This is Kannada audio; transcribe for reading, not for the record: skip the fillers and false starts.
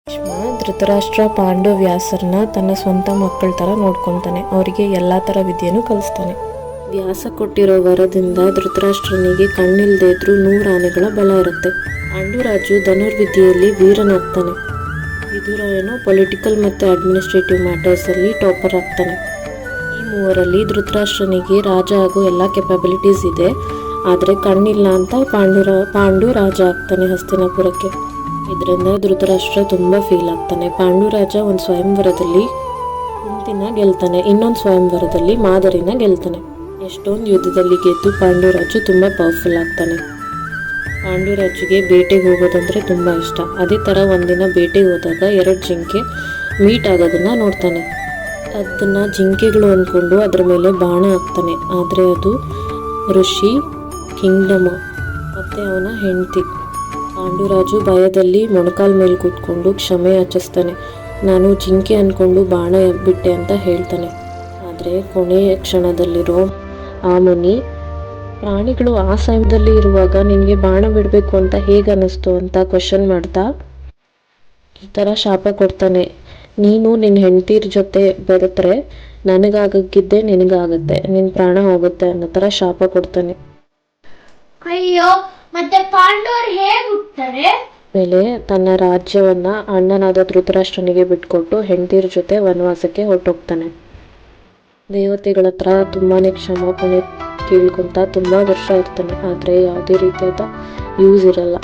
ಭೀಷ್ಮ ಧೃತರಾಷ್ಟ್ರ ಪಾಂಡು ವ್ಯಾಸರನ್ನ ತನ್ನ ಸ್ವಂತ ಮಕ್ಕಳ ಥರ ನೋಡ್ಕೊತಾನೆ. ಅವರಿಗೆ ಎಲ್ಲ ಥರ ವಿದ್ಯೆನೂ ಕಲಿಸ್ತಾನೆ. ವ್ಯಾಸ ಕೊಟ್ಟಿರೋ ವರದಿಂದ ಧೃತರಾಷ್ಟ್ರನಿಗೆ ಕಣ್ಣಿಲ್ದೇ ಇದ್ರೂ 100 ಆನೆಗಳ ಬಲ ಇರುತ್ತೆ. ಪಾಂಡುರಾಜು ಧನುರ್ವಿದ್ಯೆಯಲ್ಲಿ ವೀರನಾಗ್ತಾನೆ. ವಿದುರ ಏನೋ ಪೊಲಿಟಿಕಲ್ ಮತ್ತು ಅಡ್ಮಿನಿಸ್ಟ್ರೇಟಿವ್ ಮ್ಯಾಟರ್ಸಲ್ಲಿ ಟಾಪರ್ ಆಗ್ತಾನೆ. ಈ ಮೂವರಲ್ಲಿ ಧೃತರಾಷ್ಟ್ರನಿಗೆ ರಾಜ ಆಗೋ ಎಲ್ಲ ಕೆಪಾಬಿಲಿಟೀಸ್ ಇದೆ. ಆದರೆ ಕಣ್ಣಿಲ್ಲ ಅಂತ ಪಾಂಡು ರಾಜ ಆಗ್ತಾನೆ ಹಸ್ತಿನಾಪುರಕ್ಕೆ. ಇದರಿಂದ ಧೃತರಾಷ್ಟ್ರ ತುಂಬ ಫೀಲ್ ಆಗ್ತಾನೆ. ಪಾಂಡುರಾಜ ಒಂದು ಸ್ವಯಂವರದಲ್ಲಿ ಕುಂತಿನ ಗೆಲ್ತಾನೆ, ಇನ್ನೊಂದು ಸ್ವಯಂವರದಲ್ಲಿ ಮಾದರಿನ ಗೆಲ್ತಾನೆ. ಎಷ್ಟೊಂದು ಯುದ್ಧದಲ್ಲಿ ಗೆದ್ದು ಪಾಂಡುರಾಜು ತುಂಬ ಪವರ್ಫುಲ್ ಆಗ್ತಾನೆ. ಪಾಂಡುರಾಜುಗೆ ಬೇಟೆಗೆ ಹೋಗೋದಂದ್ರೆ ತುಂಬ ಇಷ್ಟ. ಅದೇ ಥರ ಒಂದಿನ ಬೇಟೆಗೆ ಹೋದಾಗ 2 ಜಿಂಕೆ ಮೀಟ್ ಆಗೋದನ್ನು ನೋಡ್ತಾನೆ. ಅದನ್ನು ಜಿಂಕೆಗಳು ಅಂದ್ಕೊಂಡು ಅದ್ರ ಮೇಲೆ ಬಾಣ ಹಾಕ್ತಾನೆ. ಆದರೆ ಅದು ಋಷಿ ಕಿಂಗ್ಡಮ್ ಮತ್ತು ಅವನ ಹೆಂಡತಿ. ಪಾಂಡುರಾಜು ಭಯದಲ್ಲಿ ಮೊಣಕಾಲ ಮೇಲೆ ಕೂತ್ಕೊಂಡು ಕ್ಷಮೆ ಯಾಚಿಸ್ತಾನೆ. ನಾನು ಜಿಂಕೆ ಅಂದ್ಕೊಂಡು ಬಾಣ ಬಿಟ್ಟೆ ಅಂತ ಹೇಳ್ತಾನೆ. ಆದರೆ ಕೊನೆಯ ಕ್ಷಣದಲ್ಲಿರೋ ಆ ಮುನಿ ಪ್ರಾಣಿಗಳು ಆ ಸಮಯದಲ್ಲಿ ಇರುವಾಗ ನಿನಗೆ ಬಾಣ ಬಿಡಬೇಕು ಅಂತ ಹೇಗೆ ಅನ್ನಿಸ್ತು ಅಂತ ಕ್ವಶನ್ ಮಾಡ್ತಾ ಈ ಥರ ಶಾಪ ಕೊಡ್ತಾನೆ. ನೀನು ನಿನ್ನ ಹೆಂಡತಿರ ಜೊತೆ ಬೆರೆತ್ರೆ ನನಗಾಗಿದ್ದೆ ನಿನಗಾಗುತ್ತೆ, ನಿನ್ನ ಪ್ರಾಣ ಹೋಗುತ್ತೆ ಅನ್ನೋ ಥರ ಶಾಪ ಕೊಡ್ತಾನೆ. ಅಯ್ಯೋ, ಮತ್ತೆ ಪಾಂಡವರು ಹೇಗೆ ಹುಟ್ತಾರೆ? ಮೇಲೆ ತನ್ನ ರಾಜ್ಯವನ್ನ ಅಣ್ಣನಾದ ಧೃತರಾಷ್ಟ್ರನಿಗೆ ಬಿಟ್ಕೊಟ್ಟು ಹೆಂಡತಿರ ಜೊತೆ ವನವಾಸಕ್ಕೆ ಹೊರಟೋಗ್ತಾನೆ. ದೇವತೆಗಳ ಹತ್ರ ತುಂಬಾನೇ ಕ್ಷಮಾಪಣೆ ಕೇಳ್ಕೊಂತ ತುಂಬಾ ವರ್ಷ ಇರ್ತಾನೆ. ಆದರೆ ಯಾವುದೇ ರೀತಿಯಾದ ಯೂಸ್ ಇರಲ್ಲ.